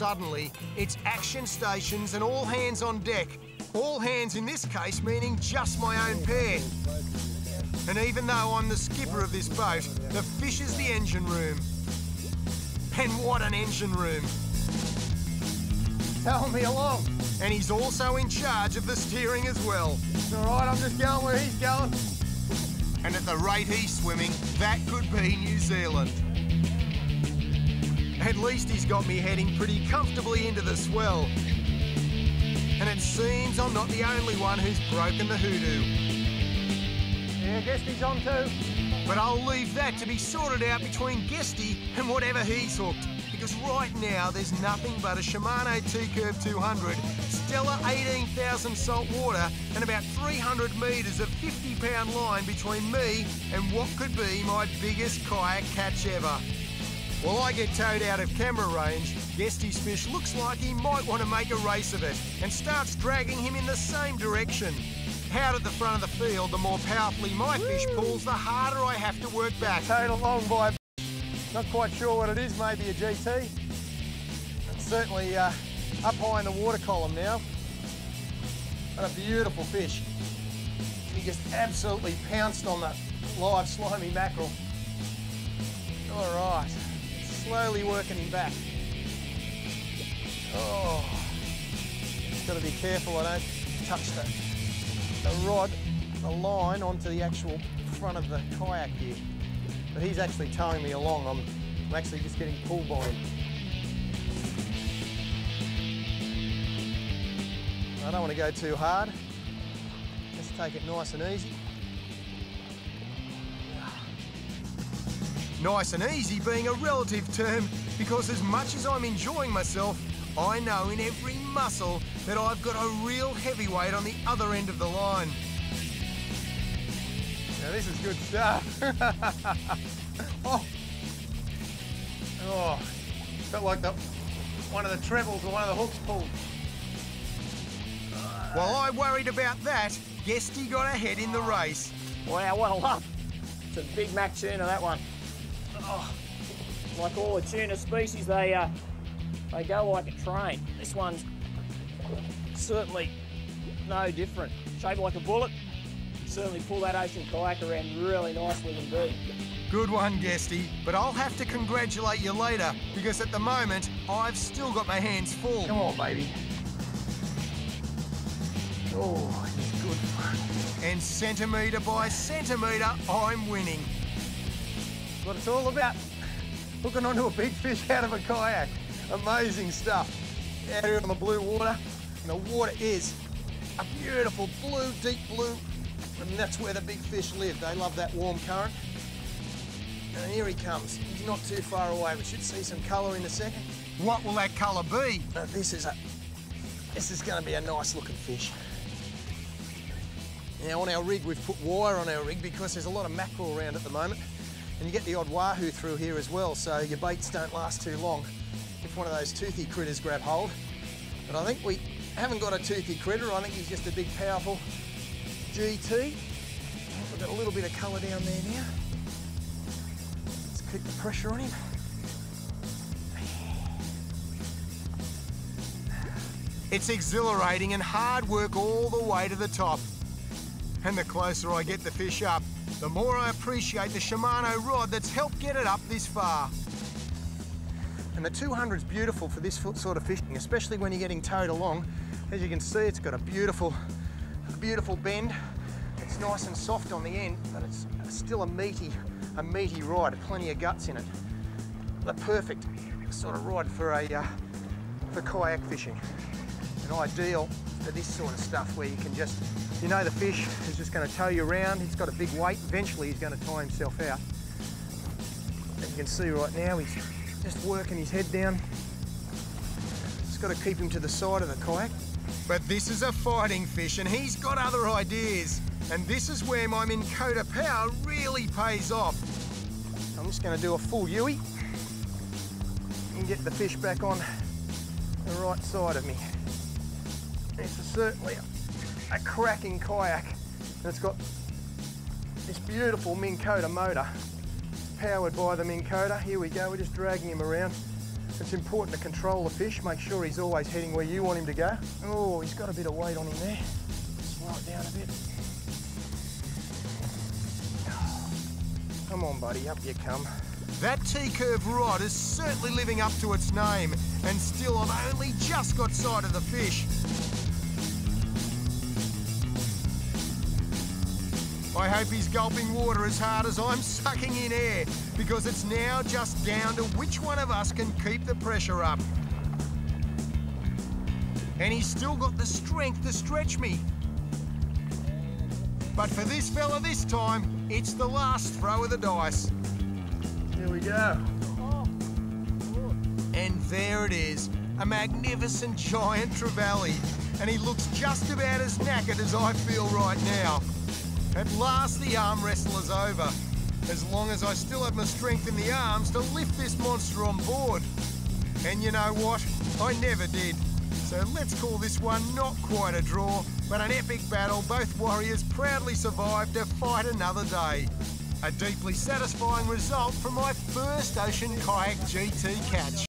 suddenly, it's action stations and all hands on deck. All hands in this case meaning just my own pair. And even though I'm the skipper of this boat, the fish is the engine room. And what an engine room. Tell me along. And he's also in charge of the steering as well. It's all right, I'm just going where he's going. And at the rate he's swimming, that could be New Zealand. At least he's got me heading pretty comfortably into the swell. And it seems I'm not the only one who's broken the hoodoo. Yeah, Guesty's on too. But I'll leave that to be sorted out between Guesty and whatever he's hooked. Because right now, there's nothing but a Shimano T-Curve 200, stellar 18,000 salt water, and about 300 metres of 50-pound line between me and what could be my biggest kayak catch ever. While I get towed out of camera range, Guesty's fish looks like he might want to make a race of it and starts dragging him in the same direction. Out at the front of the field, the more powerfully my fish pulls, the harder I have to work back. Towed along by, not quite sure what it is, maybe a GT. It's certainly up high in the water column now. What a beautiful fish. He just absolutely pounced on that live slimy mackerel. All right, slowly working him back. Oh, just got to be careful I don't touch the rod, the line onto the actual front of the kayak here. But he's actually towing me along. I'm actually just getting pulled by him. I don't want to go too hard. Just take it nice and easy. Nice and easy being a relative term, because as much as I'm enjoying myself, I know in every muscle that I've got a real heavyweight on the other end of the line. Now this is good stuff. Oh, felt like one of the trebles or one of the hooks pulled. While I worried about that, Guesty got ahead in the race. Wow, what a lump. It's a big Mac tuna, that one. Oh, like all the tuna species, they go like a train. This one's certainly no different. Shaped like a bullet. Certainly pull that ocean kayak around really nicely indeed. Good one, Guesty, but I'll have to congratulate you later, because at the moment, I've still got my hands full. Come on, baby. Oh, it's good fun. And centimetre by centimetre, I'm winning. That's what it's all about. Hooking onto a big fish out of a kayak. Amazing stuff. Out here on the blue water, and the water is a beautiful blue, deep blue, and that's where the big fish live. They love that warm current. And here he comes. He's not too far away. We should see some colour in a second. What will that colour be? This is going to be a nice looking fish. Now on our rig, we've put wire on our rig because there's a lot of mackerel around at the moment, and you get the odd wahoo through here as well, so your baits don't last too long if one of those toothy critters grab hold. But I think we haven't got a toothy critter. I think he's just a big, powerful GT. We've got a little bit of colour down there now. Let's keep the pressure on him. It's exhilarating and hard work all the way to the top. And the closer I get the fish up, the more I appreciate the Shimano rod that's helped get it up this far. And the 200's beautiful for this sort of fishing, especially when you're getting towed along. As you can see, it's got a beautiful bend. It's nice and soft on the end, but it's still a meaty ride, plenty of guts in it. The perfect sort of rod for kayak fishing. And ideal for this sort of stuff where you can just, you know the fish is just going to tow you around. He's got a big weight. Eventually he's going to tie himself out. As you can see right now, he's just working his head down. Just got to keep him to the side of the kayak. But this is a fighting fish and he's got other ideas. And this is where my Minn Kota power really pays off. I'm just going to do a full Yui and get the fish back on the right side of me. This is certainly a cracking kayak, and it's got this beautiful Minn Kota motor. It's powered by the Minn Kota. Here we go, we're just dragging him around. It's important to control the fish, make sure he's always heading where you want him to go. Oh, he's got a bit of weight on him there. Slow it down a bit. Come on, buddy, up you come. That T-curve rod is certainly living up to its name, and still I've only just got sight of the fish. I hope he's gulping water as hard as I'm sucking in air, because it's now just down to which one of us can keep the pressure up. And he's still got the strength to stretch me. But for this fella this time, it's the last throw of the dice. Here we go. And there it is, a magnificent giant trevally. And he looks just about as knackered as I feel right now. At last the arm wrestle is over, as long as I still have my strength in the arms to lift this monster on board. And you know what? I never did. So let's call this one not quite a draw, but an epic battle both warriors proudly survived to fight another day. A deeply satisfying result from my first Ocean Kayak GT catch.